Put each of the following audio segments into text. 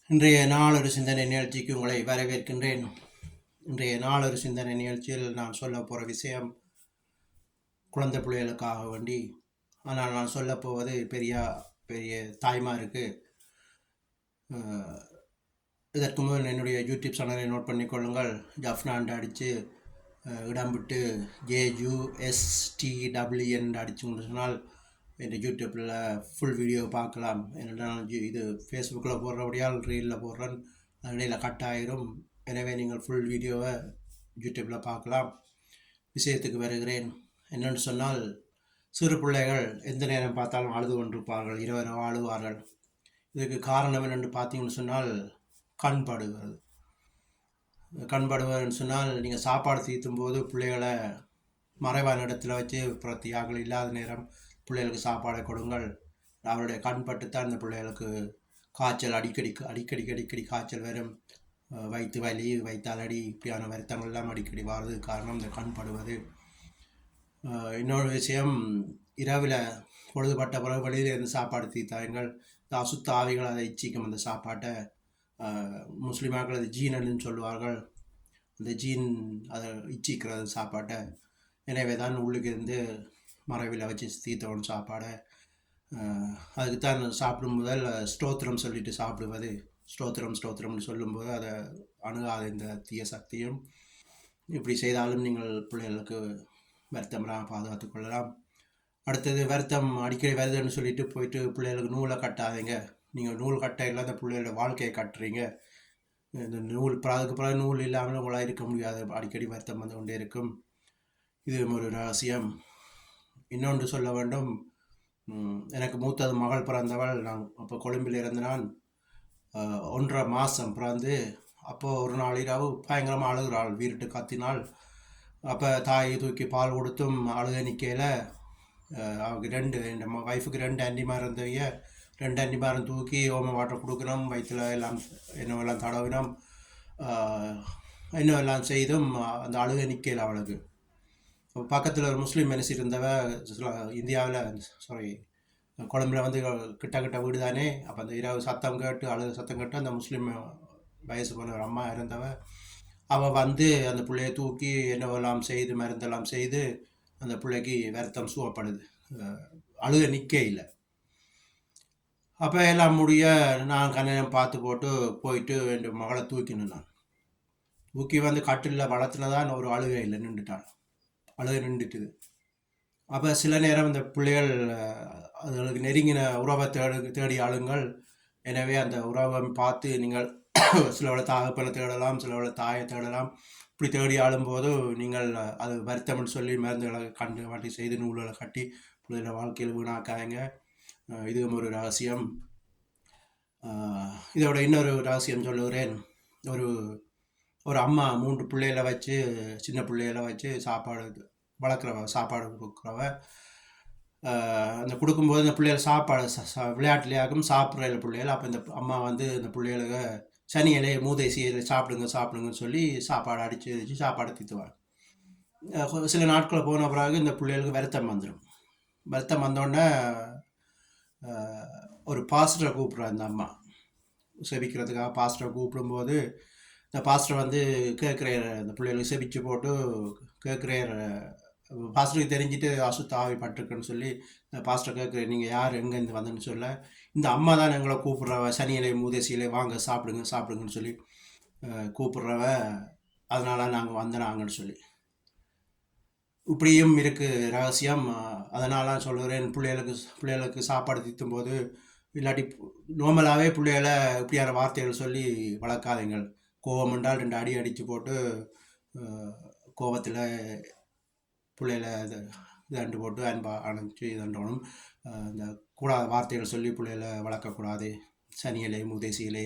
இன்றைய நாளொரு சிந்தனை நிகழ்ச்சிக்கு உங்களை வரவேற்கின்றேன். இன்றைய நாளொரு சிந்தனை நிகழ்ச்சியில் நான் சொல்ல போகிற விஷயம் குழந்தை பிள்ளைகளுக்காக வேண்டி. ஆனால் நான் சொல்ல போவது பெரிய பெரிய தாய்மாருக்கு. இதற்கு முதல் என்னுடைய யூடியூப் சேனலை நோட் பண்ணிக்கொள்ளுங்கள். ஜஃப்னாண்டு அடித்து இடம் விட்டு JUSTWN அடித்து கொண்டு சொன்னால் இந்த யூடியூப்பில் ஃபுல் வீடியோ பார்க்கலாம். என்னென்னால் இது ஃபேஸ்புக்கில் போடுறபடியால் ரீலில் போடுறேன், இடையில் கட் ஆயிரும். எனவே நீங்கள் ஃபுல் வீடியோவை யூடியூப்பில் பார்க்கலாம். விஷயத்துக்கு வருகிறேன். என்னென்னு சொன்னால், சிறு பிள்ளைகள் எந்த நேரம் பார்த்தாலும் அழுது கொண்டிருப்பார்கள், இரவு அழுவார்கள். இதுக்கு காரணம் என்னென்று பார்த்தீங்கன்னு சொன்னால் கண்படுவது. கண்படுவதுன்னு சொன்னால், நீங்கள் சாப்பாடு தீர்த்தும் போது பிள்ளைகளை மறைவான இடத்துல வச்சு பிரத்தியாக்கள் இல்லாத நேரம் பிள்ளைகளுக்கு சாப்பாடை கொடுங்கள். அவருடைய கண்பட்டுத்தான் இந்த பிள்ளைகளுக்கு காய்ச்சல் அடிக்கடி காய்ச்சல் வரும். வயிற்று வலி, வயிற்றாலடி, இப்படியான வருத்தங்கள்லாம் அடிக்கடி வர்றது காரணம் இந்த கண்படுவது. இன்னொரு விஷயம், இரவில் பொழுதுபட்ட பிறகு வெளியிலேருந்து சாப்பாடு தீர்த்தாங்கள். இந்த அசுத்த ஆவிகள் அதை இச்சிக்கும். அந்த சாப்பாட்டை முஸ்லிமாக்கள் அது ஜீனன்னு சொல்லுவார்கள். அந்த ஜீன் அதை இச்சிக்கிறது சாப்பாட்டை. எனவே தான் உள்ளுக்கு இருந்து மறைவில் வச்சு தீர்த்தவன் சாப்பாடை. அதுக்கு தான் சாப்பிடும் முதல் ஸ்தோத்திரம் சொல்லிட்டு சாப்பிடுவது. ஸ்தோத்திரம்னு சொல்லும்போது அதை அணுகாத இந்த தீய சக்தியும். இப்படி செய்தாலும் நீங்கள் பிள்ளைகளுக்கு வருத்தம்லாம் பாதுகாத்து கொள்ளலாம். அடுத்தது, வருத்தம் அடிக்கடி வருதுன்னு சொல்லிட்டு போயிட்டு பிள்ளைகளுக்கு நூலை கட்டாதீங்க. நீங்கள் நூல் கட்டையில் அந்த பிள்ளைகளோட வாழ்க்கையை கட்டுறீங்க. இந்த நூல் அதுக்கு பிறகு நூல் இல்லாமல் உங்களால் இருக்க முடியாது. அடிக்கடி வருத்தம் வந்து கொண்டே இருக்கும். இது ஒரு ரகசியம். இன்னொன்று சொல்ல வேண்டும். எனக்கு மூத்தது மகள் பிறந்தவள். நான் அப்போ கொழும்பில் இருந்து நான் 1.5 மாதம் பிறந்து, அப்போது ஒரு நாள் இரவு பயங்கரமாக அழுகிறாள், வீட்டு கத்தினாள். அப்போ தாயை தூக்கி பால் கொடுத்தும் அழுக நிற்கையில் அவளுக்கு என் ஒய்ஃபுக்கு 2 அண்டிமார் இருந்தவங்க. 2 அண்டிமாரும் தூக்கி ஓம வாட்டர் கொடுக்கணும், வயிற்றில் எல்லாம் என்னவெல்லாம் தடவினோம், இன்னும் செய்தும் அந்த அழுக நிற்கையில் அவளுக்கு. பக்கத்தில் ஒரு முஸ்லீம் மனுஷி இருந்தவ, இந்தியாவில் கொழம்பில் வந்து கிட்ட வீடு தானே. அப்போ அந்த இரவு சத்தம் கேட்டு அந்த முஸ்லீம் வயசு போன ஒரு அம்மா இருந்தவ, அவள் வந்து அந்த பிள்ளையை தூக்கி என்னவெல்லாம் செய்து மருந்தெல்லாம் செய்து அந்த பிள்ளைக்கு வருத்தம் சுவப்படுது, அழுக நிற்கே இல்லை. அப்போ எல்லாம் முடிய நான் கண்ணனம் பார்த்து போயிட்டு என் மகளை தூக்கினேன். நான் தூக்கி வந்து கட்டிலில் வளத்தில் தான் ஒரு அழுகை இல்லை, அழுகை நின்றுட்டுது. அப்போ சில நேரம் இந்த பிள்ளைகள் அதுகளுக்கு நெருங்கின உறவை தேடி ஆளுங்கள். எனவே அந்த உறவை பார்த்து நீங்கள் சிலவளை தகப்பனை தேடலாம், சிலவளை தாயை தேடலாம். இப்படி தேடி ஆளும்போது நீங்கள் அது வருத்தம்னு சொல்லி மருந்துகளை கண்டு செய்து நூல்களை கட்டி பிள்ளைகளை வாழ்க்கையில் வீணாக்காங்க. இதுவும் ஒரு ரகசியம். இதோட இன்னொரு ரகசியம் சொல்லுகிறேன். ஒரு அம்மா 3 பிள்ளைகளை வச்சு, சின்ன பிள்ளைகளை வச்சு சாப்பாடு கொடுக்குறவ. அந்த கொடுக்கும்போது இந்த பிள்ளைகள் சாப்பாடு விளையாட்டுலையாகும் சாப்பிட்ற பிள்ளைகள். அப்போ இந்த அம்மா வந்து இந்த பிள்ளைகளுக்கு சனி இலையை மூதேசி சாப்பிடுங்கன்னு சொல்லி சாப்பாடு அடித்து சாப்பாடு தீத்துவாங்க. சில நாட்கள் போன பிறகு இந்த பிள்ளைகளுக்கு வருத்தம் வந்துடும். வருத்தம் வந்தோடனே ஒரு பாஸ்டரை கூப்பிட்றா இந்த அம்மா. செபிக்கிறதுக்காக பாஸ்டரை கூப்பிடும்போது இந்த பாஸ்டர் வந்து கேட்குறார், இந்த பிள்ளைகளுக்கு செபிச்சு போட்டு கேட்குறார். பாஸ்டருக்கு தெரிஞ்சுட்டு அசுத்த ஆவி பட்டிருக்குன்னு சொல்லி பாஸ்டர் கேட்குறேன், நீங்கள் யார், எங்கேருந்து வந்தேன்னு சொல்ல, இந்த அம்மா தான் எங்களை கூப்பிட்றவ, சனியிலே மூதேசியிலே வாங்க சாப்பிடுங்கன்னு சொல்லி கூப்பிட்றவ, அதனால் நாங்கள் வந்தனாங்கன்னு சொல்லி. இப்படியும் இருக்குது ரகசியம். அதனால சொல்லுகிறேன், பிள்ளைகளுக்கு சாப்பாடு தீர்த்தும் போது இல்லாட்டி நார்மலாகவே பிள்ளைகளை இப்படியான வார்த்தைகள் சொல்லி வளர்க்காதீங்கள். கோபம் என்றால் 2 அடி அடித்து போட்டு கோபத்தில் பிள்ளைகளை இதண்டு போட்டு அன்பா அணைச்சி இதண்டணும். இந்த கூடாத வார்த்தைகள் சொல்லி பிள்ளைகளை வளர்க்கக்கூடாது. சனியிலே மூதேசியிலே.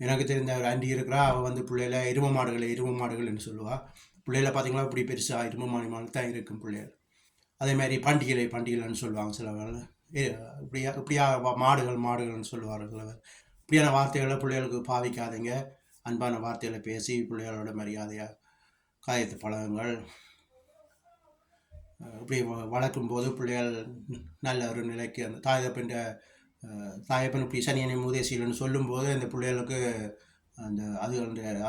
எனக்கு தெரிந்த ஒரு ஆண்டி இருக்கிறா, அவள் வந்து பிள்ளைகளை எரும மாடுகள்னு சொல்லுவாள். பிள்ளைகளை பார்த்தீங்களா இப்படி பெருசாக எரும மாடு தான் இருக்கும் பிள்ளைகள். அதே மாதிரி பண்டிகைன்னு சொல்லுவாங்க சிலவர்கள். இப்படியா மாடுகள்னு சொல்லுவார்கள். இப்படியான வார்த்தைகளை பிள்ளைகளுக்கு பாவிக்காதீங்க. அன்பான வார்த்தைகளை பேசி பிள்ளைகளோட மரியாதையாக காயத்து பழகுங்கள். இப்படி வளர்க்கும்போது பிள்ளைகள் நல்ல ஒரு நிலைக்கு அந்த தாய் தப்பின்ற தாயப்பன் இப்படி சனியனை மூதேசிகள்னு சொல்லும்போது அந்த பிள்ளைகளுக்கு அந்த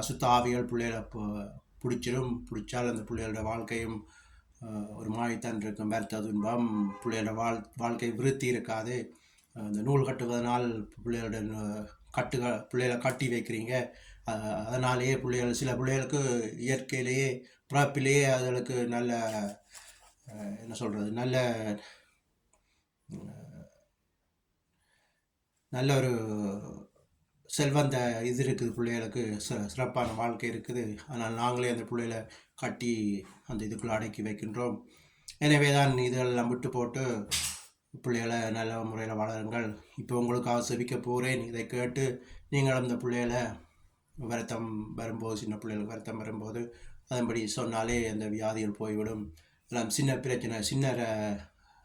அசுத்த ஆவிகள் பிள்ளைகளை பிடிச்சால் அந்த பிள்ளைகளோட வாழ்க்கையும் ஒரு மாயத்தான் இருக்கும். வருத்த துன்பம், பிள்ளைகளோட வாழ்க்கை விருத்தி இருக்காது. அந்த நூல் கட்டுவதனால் பிள்ளைகளோட பிள்ளைகளை கட்டி வைக்கிறீங்க. அதனாலேயே சில பிள்ளைகளுக்கு இயற்கையிலேயே பிறப்பிலேயே அதுகளுக்கு நல்ல என்ன சொல்கிறது, நல்ல நல்ல ஒரு செல்வந்த இது இருக்குது, பிள்ளைகளுக்கு சிறப்பான வாழ்க்கை இருக்குது. ஆனால் நாங்களே அந்த பிள்ளைகளை கட்டி அந்த இதுக்குள்ளே அடக்கி வைக்கின்றோம். எனவே தான் இதெல்லாம் விட்டு போட்டு பிள்ளைகளை நல்ல முறையில் வளருங்கள். இப்போ உங்களுக்காக செபிக்க போகிறேன். இதை கேட்டு நீங்கள் அந்த பிள்ளைகளை வருத்தம் வரும்போது, சின்ன பிள்ளைகளுக்கு வருத்தம் வரும்போது அதன்படி சொன்னாலே அந்த வியாதிகள் போய்விடும். எல்லாம் சின்ன பிரச்சனை, சின்ன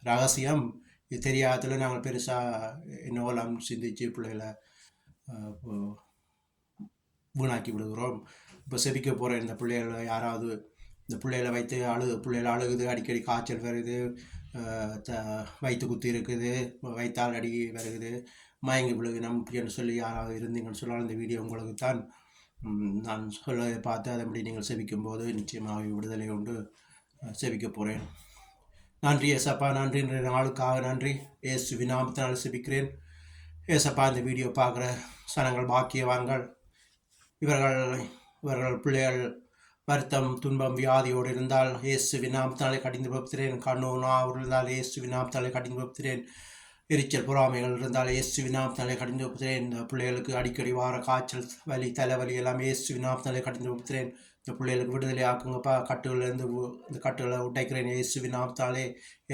ரகசியம். இது தெரியாததில் நாங்கள் பெருசாக என்னவெல்லாம் சிந்தித்து பிள்ளைகளை வீணாக்கி விடுகிறோம். இப்போ செபிக்க போகிற இந்த பிள்ளைகளை யாராவது இந்த பிள்ளைகளை வைத்து பிள்ளைகளை அழுகுது, அடிக்கடி காய்ச்சல் வருது, வயிற்று குத்தி இருக்குது, வயிற்றால் அடி வருகுது, மயங்கி விழுகணும் அப்படின்னு சொல்லி யாராவது இருந்தீங்கன்னு சொன்னால் இந்த வீடியோ உங்களுக்கு தான். நான் சொல்வதை பார்த்து அதன்படி நீங்கள் செபிக்கும்போது நிச்சயமாக விடுதலை உண்டு. செபிக்க போகிறேன். நன்றி ஏசப்பா, நன்றி இன்றைய நாளுக்காக நன்றி. இயேசுவின் நாமத்தினால் செபிக்கிறேன். ஏசப்பா, இந்த வீடியோ பார்க்குற சனங்கள் பாக்கியவான்கள். இவர்கள் பிள்ளைகள் வருத்தம், துன்பம், வியாதியோடு இருந்தால் இயேசுவின் நாமத்தினாலே கடிந்து போகிறேன். கண்ணூனா இருந்தால் இயேசுவின் நாமத்தினாலே கடிந்து போகிறேன். எரிச்சல் பொறாமைகள் இருந்தால் இயேசுவின் நாமத்தினாலே கடிந்து போகிறேன். இந்த பிள்ளைகளுக்கு அடிக்கடி வார காய்ச்சல், வலி, தலைவலி எல்லாம் இயேசுவின் நாமத்தினாலே கடிந்து போகிறேன். இந்த பிள்ளைகளுக்கு விடுதலை ஆக்குங்கப்பா. கட்டுகள்லேருந்து இந்த கட்டுகளை உடைக்கிறேன் இயேசுவின் நாமத்தாலே.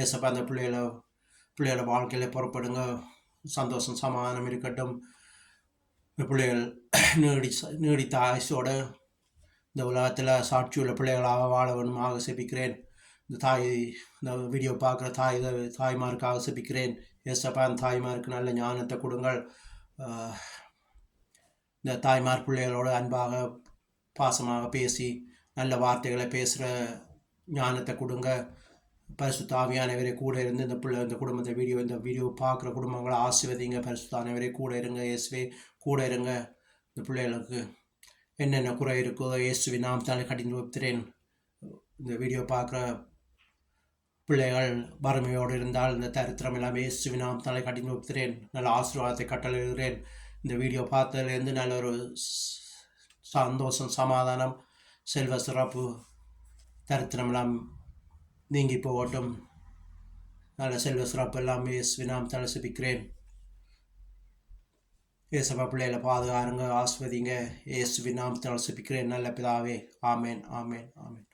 ஏசப்பா, அந்த பிள்ளைகளோட வாழ்க்கையில் புறப்படுங்க. சந்தோஷம், சமாதானம் இருக்கட்டும். இந்த பிள்ளைகள் நீடித்த ஆயுசோட இந்த உலகத்தில் சாட்சியுள்ள பிள்ளைகளாக வாழ வேணுமாக செபிக்கிறேன். இந்த வீடியோ பார்க்குற தாய்மாருக்காக செபிக்கிறேன். ஏசப்பா, அந்த தாய்மாருக்கு நல்ல ஞானத்தை கொடுங்கள். இந்த தாய்மார் பிள்ளைகளோடு அன்பாக பாசமாக பேசி நல்ல வார்த்தைகளை பேசுகிற ஞானத்தை கொடுங்க. பரிசுத்த ஆவியானவரே கூட இருந்து இந்த குடும்பத்தை இந்த வீடியோ பார்க்குற குடும்பங்களை ஆசீர்வதிங்க. பரிசுத்த ஆவியானவரே கூட இருங்க. இயேசுவே கூட இருங்க. இந்த பிள்ளைகளுக்கு என்னென்ன குறை இருக்கோ இயேசுவின் நாமத்தாலே கடிந்து வைக்கிறேன். இந்த வீடியோ பார்க்குற பிள்ளைகள் வறுமையோடு இருந்தால் இந்த தரித்திரம் எல்லாம் இயேசுவின் நாமத்தாலே கடிந்து வைக்கிறேன். நல்ல ஆசீர்வாதத்தை கட்டளையிடுகிறேன். இந்த வீடியோ பார்த்ததுலேருந்து நல்ல ஒரு சந்தோஷம், சமாதானம், செல்வ சிறப்பு, தரித்திரமெல்லாம் நீங்கி போகட்டும். நல்ல செல்வ சிறப்பு எல்லாம் இயேசுவின் நாமத்தாலே செபிக்கிறேன். ஏசப்பா, பிள்ளைகளை பாதுகாருங்க, ஆஸ்வதிங்க. இயேசுவின் நாமத்தால் செபிக்கிறேன் நல்ல பிதாவே. ஆமேன், ஆமேன், ஆமேன்.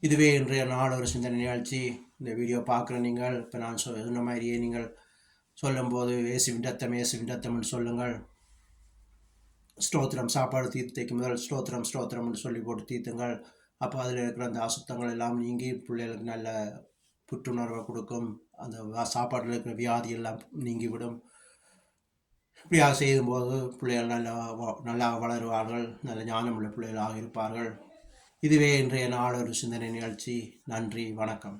இதுவே இன்றைய நாள் ஒரு சிந்தனை நிகழ்ச்சி. இந்த வீடியோ பார்க்குற நீங்கள் இப்போ நான் சொன்ன மாதிரியே நீங்கள் சொல்லும்போது இயேசுவின் ரத்தம், இயேசுவின் ரத்தம்னு சொல்லுங்கள். ஸ்தோத்திரம், சாப்பாடு தீர்த்தைக்கு முதல் ஸ்தோத்திரம் ஸ்தோத்திரம்னு சொல்லி போட்டு தீர்த்துங்கள். அப்போ அதில் இருக்கிற அந்த அசுத்தங்கள் எல்லாம் நீங்கி பிள்ளைகளுக்கு நல்ல புத்துணர்வை கொடுக்கும். அந்த சாப்பாட்டில் இருக்கிற வியாதி எல்லாம் நீங்கிவிடும். இப்படியாக செய்யும்போது பிள்ளைகள் நல்லா வளருவார்கள், நல்ல ஞானமுள்ள பிள்ளைகளாக இருப்பார்கள். இதுவே இன்றைய நாள் ஒரு சிந்தனை நிகழ்ச்சி. நன்றி, வணக்கம்.